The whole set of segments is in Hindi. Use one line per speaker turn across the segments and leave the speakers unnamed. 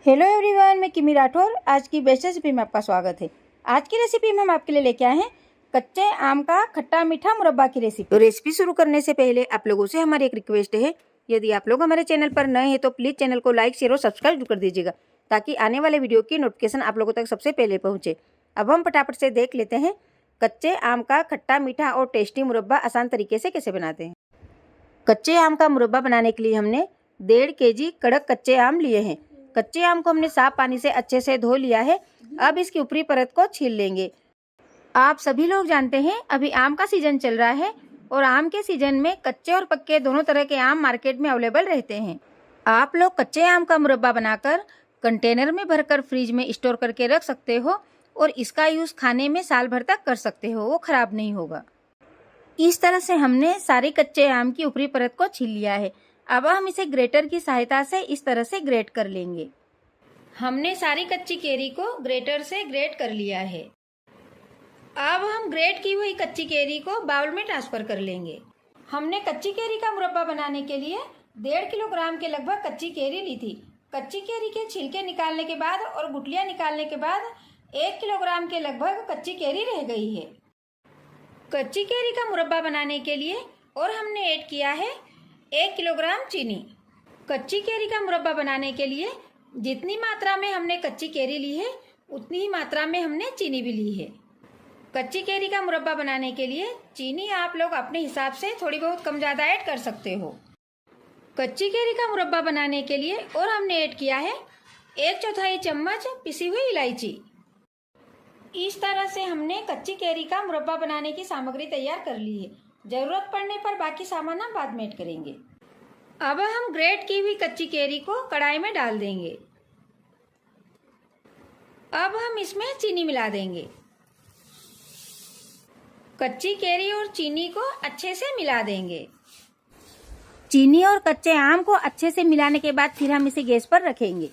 हेलो एवरीवन, मैं किमी राठौर। आज की बेस्ट रेसिपी में आपका स्वागत है। आज की रेसिपी में हम आपके लिए लेके आए हैं कच्चे आम का खट्टा मीठा मुरब्बा की रेसिपी। तो रेसिपी शुरू करने से पहले आप लोगों से हमारी एक रिक्वेस्ट है, यदि आप लोग हमारे चैनल पर नए हैं तो प्लीज़ चैनल को लाइक, शेयर और सब्सक्राइब कर दीजिएगा, ताकि आने वाले वीडियो की नोटिफिकेशन आप लोगों तक सबसे पहले पहुँचे। अब हम फटाफट से देख लेते हैं कच्चे आम का खट्टा मीठा और टेस्टी मुरब्बा आसान तरीके से कैसे बनाते हैं। कच्चे आम का मुरब्बा बनाने के लिए हमने 1.5 kg कड़क कच्चे आम लिए हैं। कच्चे आम को हमने साफ पानी से अच्छे से धो लिया है। अब इसकी ऊपरी परत को छील लेंगे। आप सभी लोग जानते हैं अभी आम का सीजन चल रहा है और आम के सीजन में कच्चे और पक्के दोनों तरह के आम मार्केट में अवेलेबल रहते हैं। आप लोग कच्चे आम का मुरब्बा बनाकर कंटेनर में भरकर फ्रिज में स्टोर करके रख सकते हो और इसका यूज़ खाने में साल भर तक कर सकते हो, वो खराब नहीं होगा। इस तरह से हमने सारे कच्चे आम की ऊपरी परत को छील लिया है। अब हम इसे ग्रेटर की सहायता से इस तरह से ग्रेट कर लेंगे। हमने सारी कच्ची केरी को ग्रेटर से ग्रेट कर लिया है। अब हम ग्रेट की हुई कच्ची केरी को बाउल में ट्रांसफर कर लेंगे। हमने कच्ची केरी का मुरब्बा बनाने के लिए 1.5 किलोग्राम के लगभग कच्ची केरी ली थी। कच्ची केरी के छिलके निकालने के बाद और गुठलियाँ निकालने के बाद 1 किलोग्राम के लगभग कच्ची केरी रह गई है। कच्ची केरी का मुरब्बा बनाने के लिए और हमने ऐड किया है 1 किलोग्राम चीनी। कच्ची केरी का मुरब्बा बनाने के लिए जितनी मात्रा में हमने कच्ची केरी ली है उतनी ही मात्रा में हमने चीनी भी ली है। कच्ची केरी का मुरब्बा बनाने के लिए चीनी आप लोग अपने हिसाब से थोड़ी बहुत कम ज़्यादा ऐड कर सकते हो। कच्ची केरी का मुरब्बा बनाने के लिए और हमने ऐड किया है 1/4 चम्मच पिसी हुई इलायची। इस तरह से हमने कच्ची केरी का मुरब्बा बनाने की सामग्री तैयार कर ली है। जरूरत पड़ने पर बाकी सामान हम बाद में ऐड करेंगे। अब हम ग्रेट की हुई कच्ची केरी को कढ़ाई में डाल देंगे। अब हम इसमें चीनी मिला देंगे। कच्ची केरी और चीनी को अच्छे से मिला देंगे। चीनी और कच्चे आम को अच्छे से मिलाने के बाद फिर हम इसे गैस पर रखेंगे।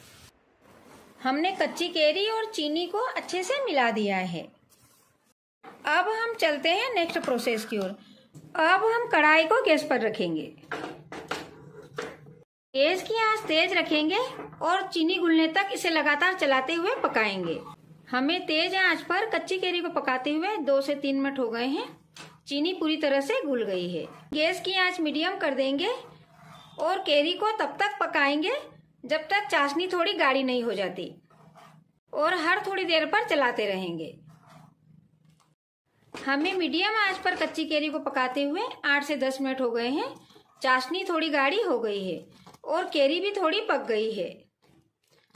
हमने कच्ची केरी और चीनी को अच्छे से मिला दिया है। अब हम चलते हैं नेक्स्ट प्रोसेस की ओर। अब हम कढ़ाई को गैस पर रखेंगे। गैस की आंच तेज रखेंगे और चीनी घुलने तक इसे लगातार चलाते हुए पकाएंगे। हमें तेज आंच पर कच्ची केरी को पकाते हुए 2 से 3 मिनट हो गए हैं। चीनी पूरी तरह से घुल गई है। गैस की आंच मीडियम कर देंगे और केरी को तब तक पकाएंगे जब तक चाशनी थोड़ी गाढ़ी नहीं हो जाती, और हर थोड़ी देर पर चलाते रहेंगे। हमें मीडियम आंच पर कच्ची केरी को पकाते हुए 8 से 10 मिनट हो गए हैं। चाशनी थोड़ी गाढ़ी हो गई है और केरी भी थोड़ी पक गई है।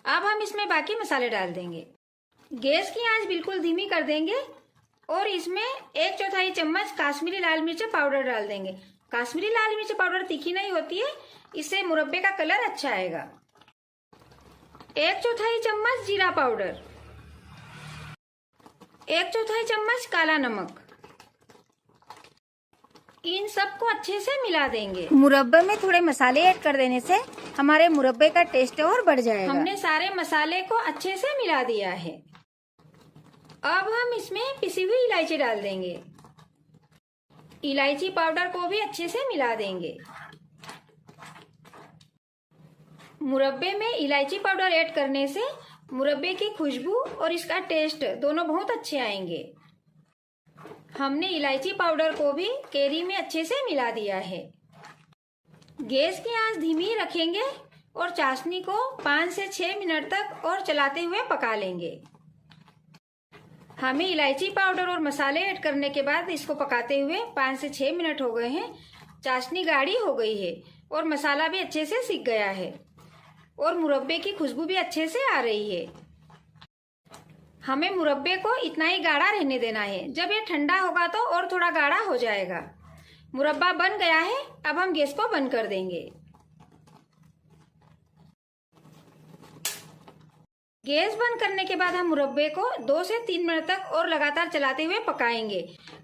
अब हम इसमें बाकी मसाले डाल देंगे। गैस की आंच बिल्कुल धीमी कर देंगे और इसमें 1/4 चम्मच काश्मीरी लाल मिर्च पाउडर डाल देंगे। काश्मीरी लाल मिर्च पाउडर तीखी नहीं होती है, इससे मुरब्बे का कलर अच्छा आएगा। 1/4 चम्मच जीरा पाउडर, 1/4 चम्मच काला नमक। इन सबको अच्छे से मिला देंगे। मुरब्बे में थोड़े मसाले ऐड कर देने से हमारे मुरब्बे का टेस्ट और बढ़ जाएगा। हमने सारे मसाले को अच्छे से मिला दिया है। अब हम इसमें पिसी हुई इलायची डाल देंगे। इलायची पाउडर को भी अच्छे से मिला देंगे। मुरब्बे में इलायची पाउडर ऐड करने से मुरब्बे की खुशबू और इसका टेस्ट दोनों बहुत अच्छे आएंगे। हमने इलायची पाउडर को भी केरी में अच्छे से मिला दिया है। गैस की आंच धीमी रखेंगे और चाशनी को 5 से 6 मिनट तक और चलाते हुए पका लेंगे। हमें इलायची पाउडर और मसाले ऐड करने के बाद इसको पकाते हुए 5 से 6 मिनट हो गए हैं। चाशनी गाढ़ी हो गई है और मसाला भी अच्छे से सिक गया है और मुरब्बे की खुशबू भी अच्छे से आ रही है। हमें मुरब्बे को इतना ही गाढ़ा रहने देना है। जब ये ठंडा होगा तो और थोड़ा गाढ़ा हो जाएगा। मुरब्बा बन गया है। अब हम गैस को बंद कर देंगे। गैस बंद करने के बाद हम मुरब्बे को 2 से 3 मिनट तक और लगातार चलाते हुए पकाएंगे।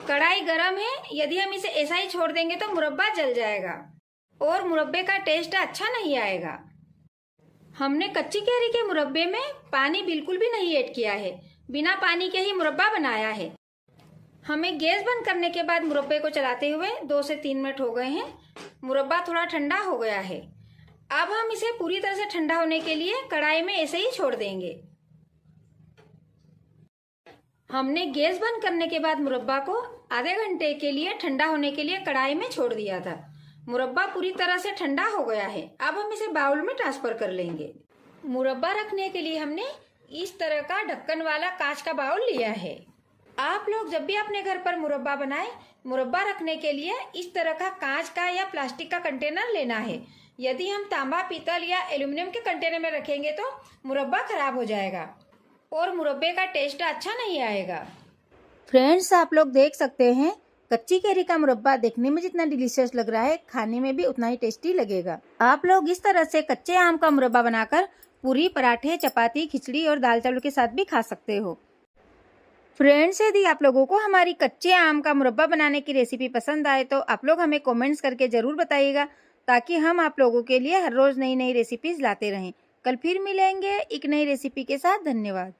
कढ़ाई गरम है, यदि हम इसे ऐसा ही छोड़ देंगे तो मुरब्बा जल जाएगा और मुरब्बे का टेस्ट अच्छा नहीं आएगा। हमने कच्ची केरी के मुरब्बे में पानी बिल्कुल भी नहीं ऐड किया है, बिना पानी के ही मुरब्बा बनाया है। हमें गैस बंद करने के बाद मुरब्बे को चलाते हुए 2 से 3 मिनट हो गए हैं। मुरब्बा थोड़ा ठंडा हो गया है। अब हम इसे पूरी तरह से ठंडा होने के लिए कढ़ाई में ऐसे ही छोड़ देंगे। हमने गैस बंद करने के बाद मुरब्बा को आधे घंटे के लिए ठंडा होने के लिए कढ़ाई में छोड़ दिया था। मुरब्बा पूरी तरह से ठंडा हो गया है। अब हम इसे बाउल में ट्रांसफर कर लेंगे। मुरब्बा रखने के लिए हमने इस तरह का ढक्कन वाला कांच का बाउल लिया है। आप लोग जब भी अपने घर पर मुरब्बा बनाएं, मुरब्बा रखने के लिए इस तरह का कांच का या प्लास्टिक का कंटेनर लेना है। यदि हम तांबा, पीतल या एल्यूमिनियम के कंटेनर में रखेंगे तो मुरब्बा खराब हो जाएगा और मुरब्बे का टेस्ट अच्छा नहीं आएगा। फ्रेंड्स, आप लोग देख सकते हैं कच्ची कैरी का मुरब्बा देखने में जितना डिलीशियस लग रहा है, खाने में भी उतना ही टेस्टी लगेगा। आप लोग इस तरह से कच्चे आम का मुरब्बा बनाकर पूरी, पराठे, चपाती, खिचड़ी और दाल चावल के साथ भी खा सकते हो। फ्रेंड्स, यदि आप लोगों को हमारी कच्चे आम का मुरब्बा बनाने की रेसिपी पसंद आए तो आप लोग हमें कमेंट्स करके जरूर बताइएगा, ताकि हम आप लोगों के लिए हर रोज नई नई रेसिपीज लाते रहें। कल फिर मिलेंगे एक नई रेसिपी के साथ। धन्यवाद।